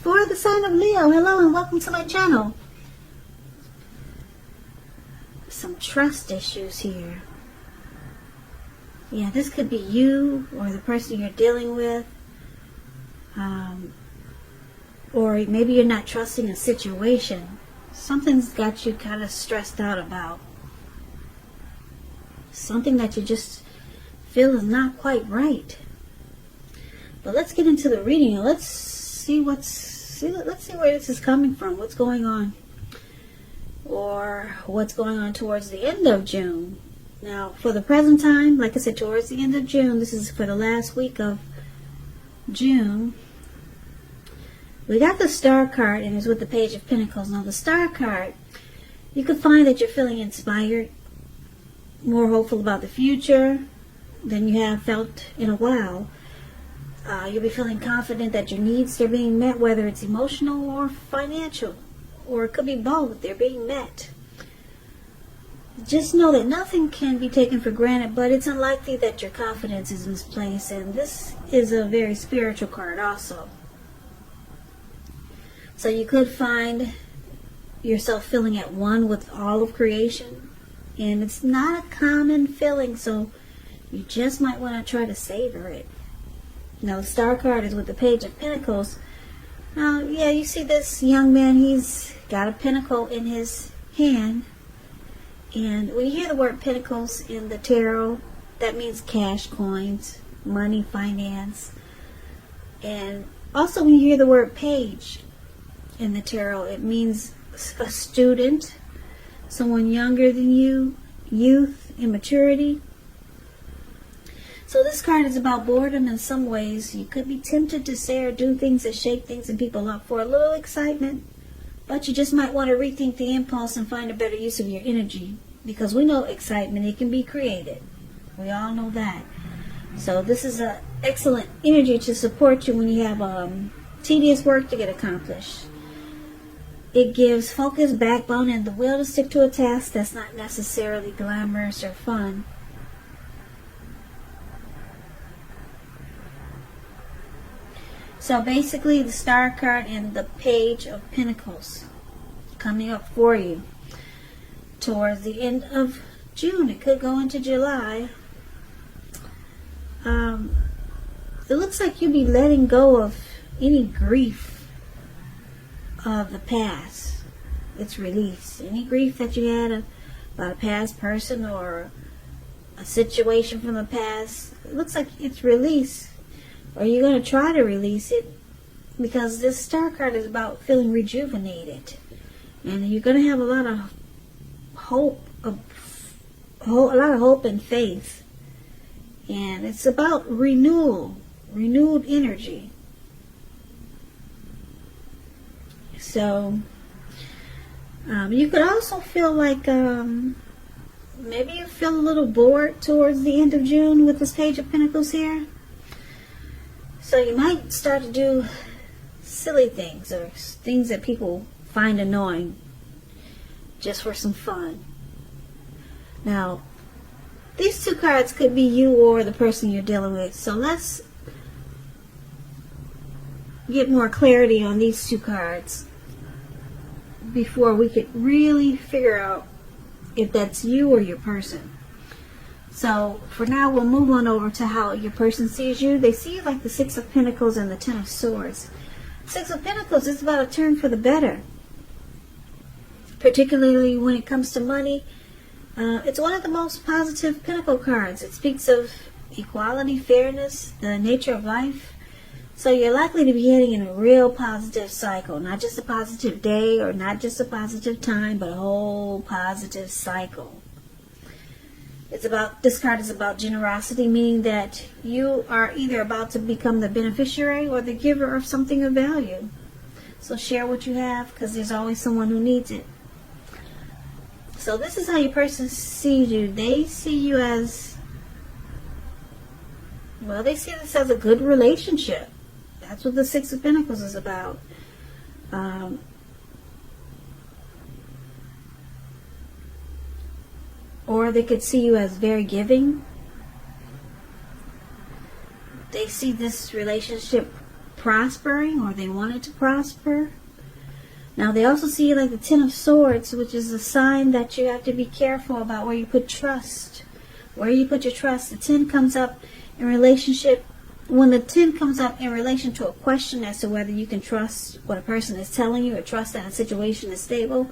for the sign of Leo. Hello and welcome to my channel. Some trust issues here. Yeah, this could be you or the person you're dealing with. Or maybe you're not trusting a situation. Something's got you kind of stressed out about. Something that you just feel is not quite right. But let's get into the reading and let's see where this is coming from. What's going on? Or what's going on towards the end of June. Now, for the present time, like I said, towards the end of June, this is for the last week of June. We got the Star card, and it's with the Page of Pentacles. Now, the Star card, you could find that you're feeling inspired, more hopeful about the future than you have felt in a while. You'll be feeling confident that your needs are being met, whether it's emotional or financial, or it could be both. They're being met. Just know that nothing can be taken for granted, but it's unlikely that your confidence is misplaced, and this is a very spiritual card also. So you could find yourself feeling at one with all of creation, and it's not a common feeling, so you just might want to try to savor it. Now, the Star card is with the Page of Pentacles. Now, yeah, you see this young man, he's got a pentacle in his hand. And when you hear the word pentacles in the tarot, that means cash, coins, money, finance. And also when you hear the word page in the tarot, it means a student, someone younger than you, youth, immaturity. So this card is about boredom in some ways. You could be tempted to say or do things that shake things and people up for a little excitement. But you just might want to rethink the impulse and find a better use of your energy. Because we know excitement, it can be created. We all know that. So this is an excellent energy to support you when you have tedious work to get accomplished. It gives focus, backbone, and the will to stick to a task that's not necessarily glamorous or fun. So basically, the Star card and the Page of Pentacles coming up for you towards the end of June. It could go into July. It looks like you'll be letting go of any grief of the past. It's released. Any grief that you had about a past person or a situation from the past, it looks like it's released. Or you're going to try to release it, because this Star card is about feeling rejuvenated. And you're going to have a lot of hope, a lot of hope and faith. And it's about renewed energy. So, you could also feel like maybe you feel a little bored towards the end of June with this Page of Pentacles here. So you might start to do silly things or things that people find annoying just for some fun. Now, these two cards could be you or the person you're dealing with. So let's get more clarity on these two cards before we could really figure out if that's you or your person. So for now, we'll move on over to how your person sees you. They see you like the Six of Pentacles and the Ten of Swords. Six of Pentacles is about a turn for the better, particularly when it comes to money. It's one of the most positive Pentacle cards. It speaks of equality, fairness, the nature of life. So you're likely to be heading in a real positive cycle. Not just a positive day or not just a positive time, but a whole positive cycle. This card is about generosity, meaning that you are either about to become the beneficiary or the giver of something of value. So share what you have, because there's always someone who needs it. So this is how your person sees you. They see you as, well, they see this as a good relationship. That's what the Six of Pentacles is about. Or they could see you as very giving. They see this relationship prospering, or they wanted to prosper. Now they also see like the Ten of Swords, which is a sign that you have to be careful about where you put trust. Where you put your trust. The 10 comes up in relationship. When the 10 comes up in relation to a question as to whether you can trust what a person is telling you or trust that a situation is stable,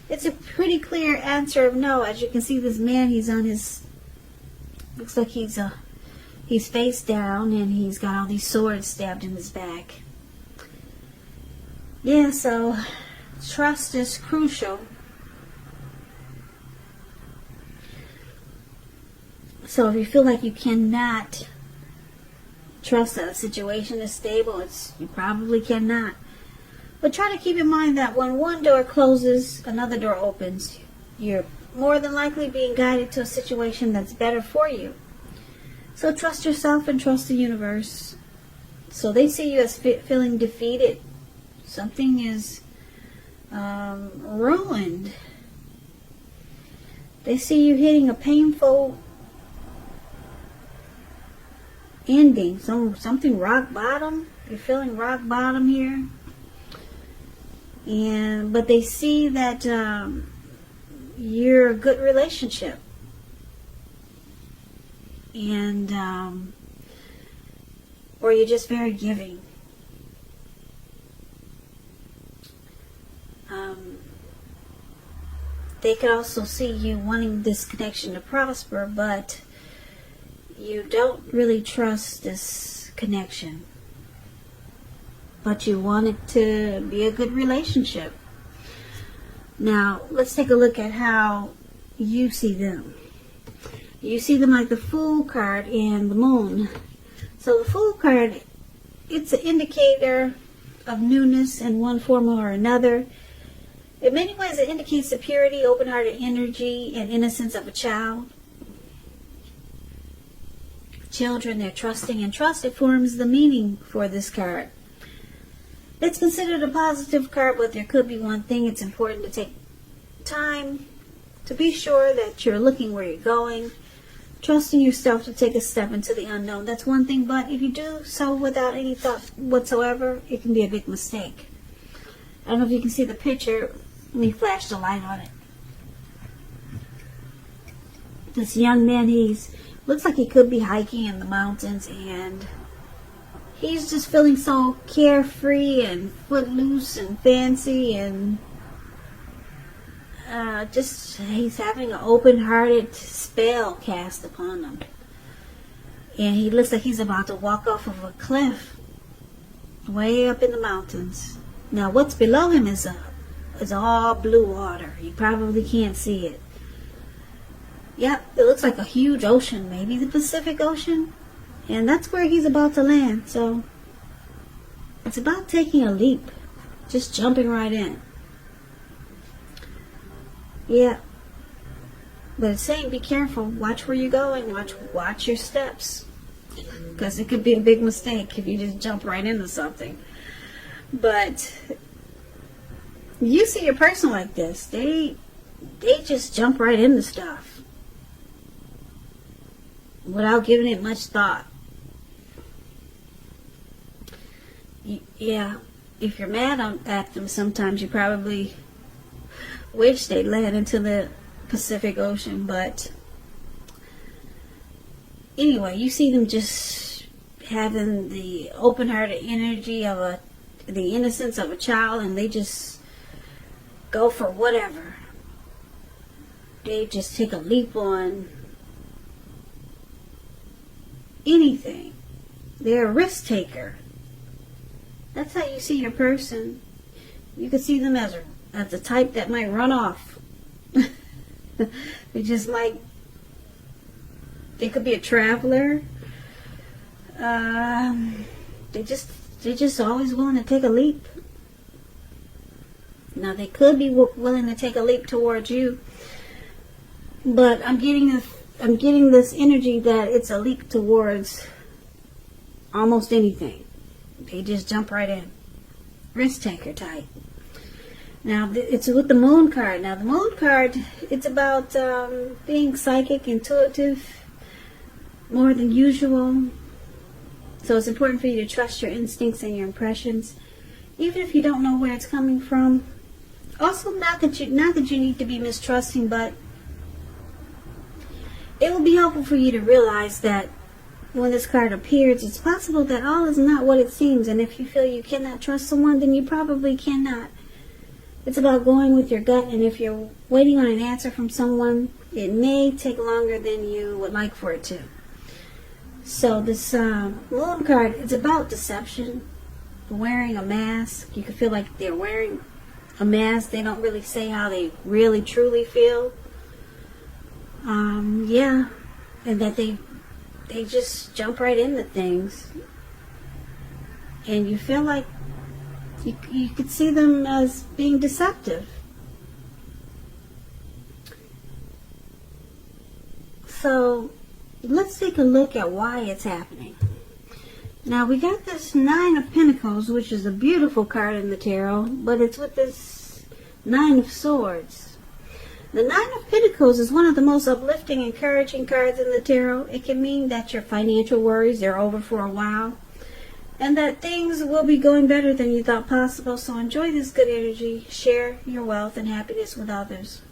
it's a pretty clear answer of no. As you can see, this man, he's on his, looks like he's face down, and he's got all these swords stabbed in his back. Yeah, so trust is crucial. So if you feel like you cannot trust that a situation is stable, you probably cannot. But try to keep in mind that when one door closes, another door opens. You're more than likely being guided to a situation that's better for you. So trust yourself and trust the universe. So they see you as feeling defeated. Something is ruined. They see you hitting a painful ending, something rock bottom. You're feeling rock bottom here, but they see that you're a good relationship, and or you're just very giving. They could also see you wanting this connection to prosper, but you don't really trust this connection. But you want it to be a good relationship. Now, let's take a look at how you see them. You see them like the Fool card and the Moon. So the Fool card, it's an indicator of newness in one form or another. In many ways, it indicates the purity, open-hearted energy, and innocence of a child. Children, they're trusting, and trust, it forms the meaning for this card. It's considered a positive card, but there could be one thing. It's important to take time to be sure that you're looking where you're going, trusting yourself to take a step into the unknown. That's one thing, but if you do so without any thought whatsoever, it can be a big mistake. I don't know if you can see the picture. Let me flash the light on it. This young man, looks like he could be hiking in the mountains, and he's just feeling so carefree and footloose and fancy, and he's having an open-hearted spell cast upon him. And he looks like he's about to walk off of a cliff way up in the mountains. Now, what's below him is all blue water. You probably can't see it. Yep, it looks like a huge ocean, maybe the Pacific Ocean. And that's where he's about to land. So it's about taking a leap, just jumping right in. Yeah, but it's saying be careful, watch where you're going, watch your steps, because it could be a big mistake if you just jump right into something. But you see a person like this, they just jump right into stuff without giving it much thought. Yeah, if you're mad at them, sometimes you probably wish they'd land into the Pacific Ocean. But anyway, you see them just having the open-hearted energy of the innocence of a child, and they just go for whatever. They just take a leap on anything. They're a risk taker. That's how you see your person. You can see them as the type that might run off. They could be a traveler. They're just always willing to take a leap. Now, they could be willing to take a leap towards you, but I'm getting this energy that it's a leap towards almost anything. They just jump right in. Risk taker type. Now, it's with the Moon card. Now, the Moon card, it's about being psychic, intuitive, more than usual. So it's important for you to trust your instincts and your impressions, even if you don't know where it's coming from. Also, not that you need to be mistrusting, but it will be helpful for you to realize that when this card appears, it's possible that all is not what it seems, and if you feel you cannot trust someone, then you probably cannot. It's about going with your gut, and if you're waiting on an answer from someone, it may take longer than you would like for it to. So this moon card, it's about deception, wearing a mask. You can feel like they're wearing a mask. They don't really say how they really truly feel. Yeah, and that they just jump right into things, and you feel like you could see them as being deceptive. So let's take a look at why it's happening. Now we got this Nine of Pentacles, which is a beautiful card in the tarot, but it's with this Nine of Swords. The Nine of Pentacles is one of the most uplifting, encouraging cards in the tarot. It can mean that your financial worries are over for a while, and that things will be going better than you thought possible. So enjoy this good energy. Share your wealth and happiness with others.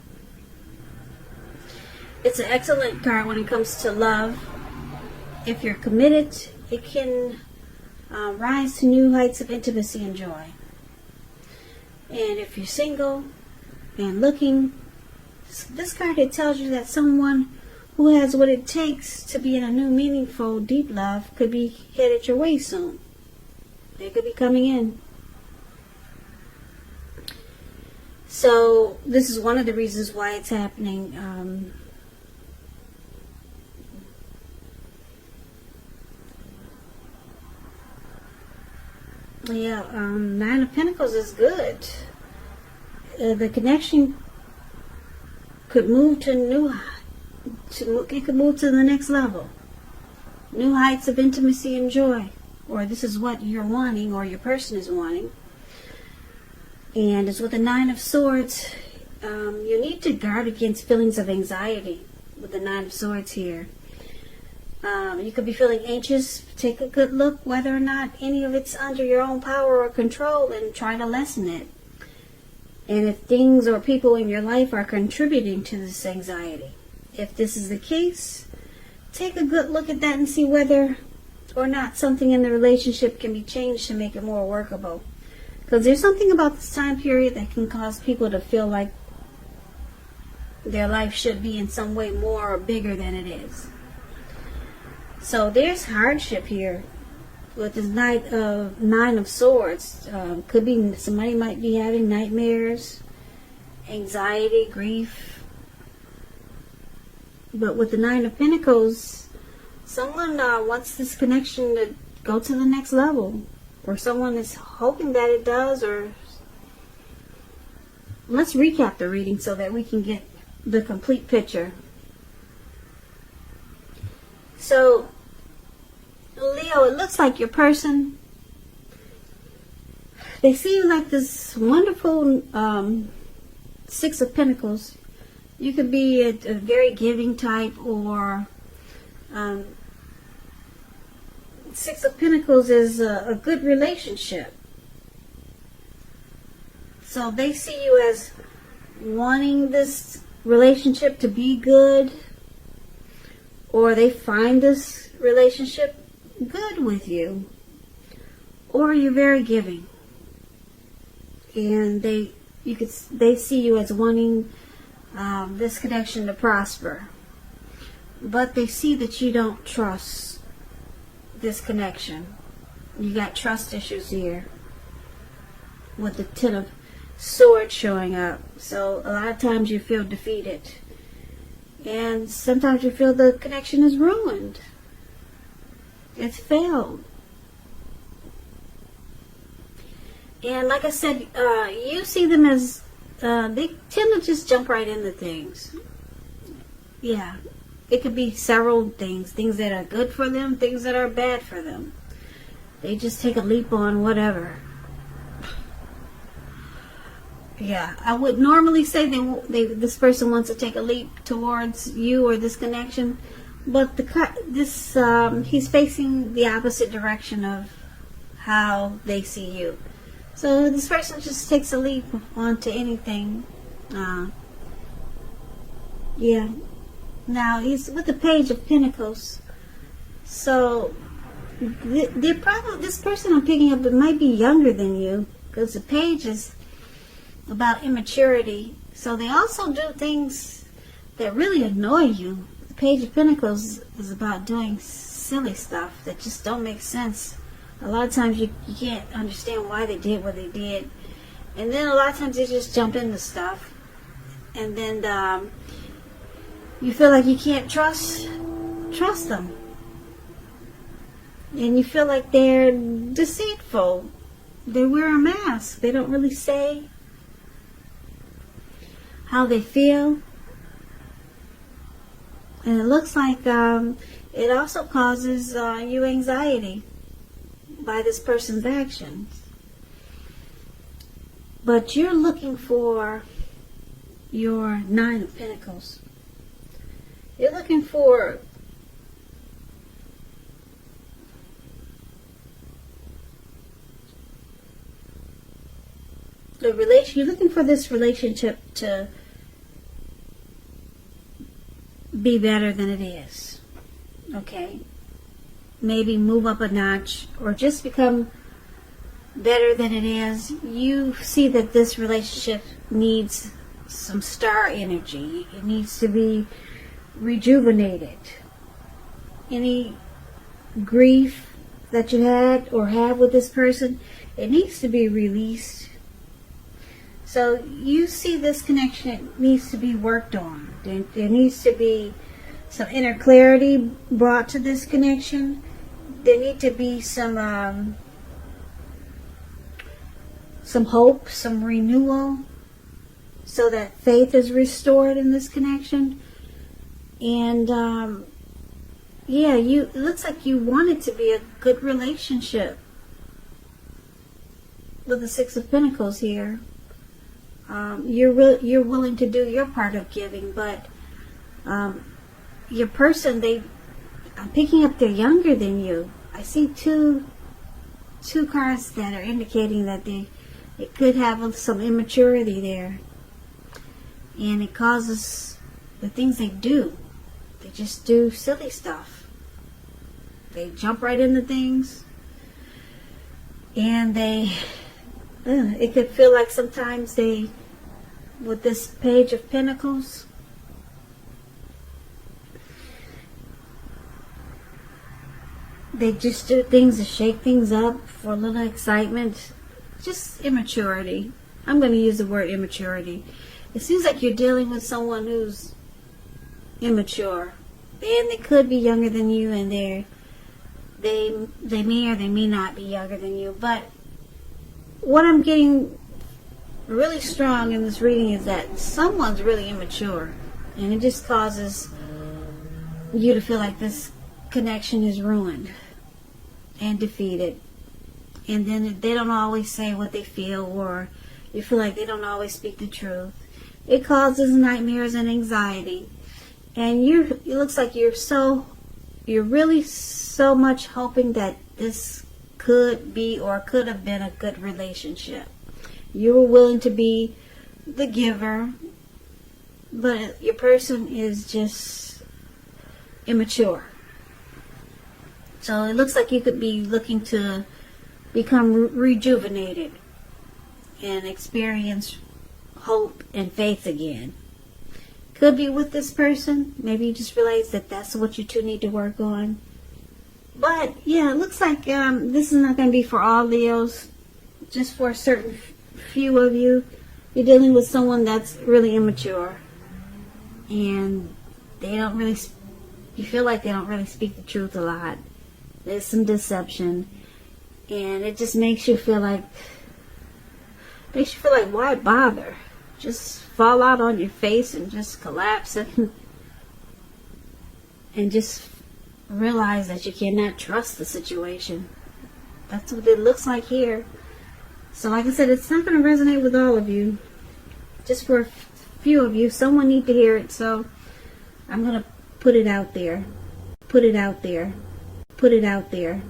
It's an excellent card when it comes to love. If you're committed, it can rise to new heights of intimacy and joy. And if you're single and looking, this card, it tells you that someone who has what it takes to be in a new, meaningful, deep love could be headed your way soon. They could be coming in. So this is one of the reasons why it's happening. Nine of Pentacles is good. The connection could move to it could move to the next level. New heights of intimacy and joy. Or this is what you're wanting, or your person is wanting. And it's with the Nine of Swords. You need to guard against feelings of anxiety with the Nine of Swords here. You could be feeling anxious. Take a good look whether or not any of it's under your own power or control, and try to lessen it. And if things or people in your life are contributing to this anxiety. If this is the case, take a good look at that and see whether or not something in the relationship can be changed to make it more workable. Because there's something about this time period that can cause people to feel like their life should be in some way more or bigger than it is. So there's hardship here with this Nine of Swords. Could be somebody might be having nightmares, anxiety, grief. But with the Nine of Pentacles, someone wants this connection to go to the next level, or someone is hoping that it does. Or let's recap the reading so that we can get the complete picture. So Leo, it looks like your person, they see you like this wonderful Six of Pentacles. You could be a very giving type, or Six of Pentacles is a good relationship. So they see you as wanting this relationship to be good, or they find this relationship good with you, or you're very giving, and they see you as wanting this connection to prosper, but they see that you don't trust this connection. You got trust issues here with the Ten of Swords showing up. So a lot of times you feel defeated, and sometimes you feel the connection is ruined. It's failed. And like I said, you see them as they tend to just jump right into things. Yeah, it could be several things that are good for them, things that are bad for them. They just take a leap on whatever. Yeah, I would normally say this person wants to take a leap towards you or this connection, But he's facing the opposite direction of how they see you. So this person just takes a leap onto anything. Yeah. Now he's with the Page of Pentacles. So this person I'm picking up, it might be younger than you, because the Page is about immaturity. So they also do things that really annoy you. The Page of Pentacles is about doing silly stuff that just don't make sense. A lot of times you can't understand why they did what they did. And then a lot of times they just jump into stuff. And then you feel like you can't trust them. And you feel like they're deceitful. They wear a mask. They don't really say how they feel. And it looks like it also causes you anxiety by this person's actions. But you're looking for your Nine of Pentacles. You're looking for you're looking for this relationship to be better than it is. Okay? Maybe move up a notch or just become better than it is. You see that this relationship needs some star energy. It needs to be rejuvenated. Any grief that you had or have with this person, it needs to be released. So you see this connection needs to be worked on. There needs to be some inner clarity brought to this connection. There need to be some hope, some renewal, so that faith is restored in this connection. And yeah, it looks like you want it to be a good relationship with the Six of Pentacles here. You're willing to do your part of giving, but your person, I'm picking up they're younger than you. I see two cards that are indicating that it could have some immaturity there, and it causes the things they do. They just do silly stuff. They jump right into things, and it could feel like sometimes with this Page of Pentacles, they just do things to shake things up for a little excitement. Just immaturity. I'm going to use the word immaturity. It seems like you're dealing with someone who's immature. And they could be younger than you, and they may or they may not be younger than you. But what I'm getting really strong in this reading is that someone's really immature, and it just causes you to feel like this connection is ruined and defeated. And then they don't always say what they feel, or you feel like they don't always speak the truth. It causes nightmares and anxiety. And it looks like you're really so much hoping that this could be or could have been a good relationship. You were willing to be the giver, but your person is just immature. So it looks like you could be looking to become rejuvenated and experience hope and faith again. Could be with this person. Maybe you just realize that that's what you two need to work on. But yeah, it looks like this is not going to be for all Leos. Just for a certain few of you. You're dealing with someone that's really immature, and you feel like they don't really speak the truth a lot. There's some deception, and it just makes you feel like why bother? Just fall out on your face and just collapse and just realize that you cannot trust the situation. That's what it looks like here. So like I said, it's not going to resonate with all of you. Just for a few of you. Someone need to hear it, so I'm going to put it out there. Put it out there. Put it out there.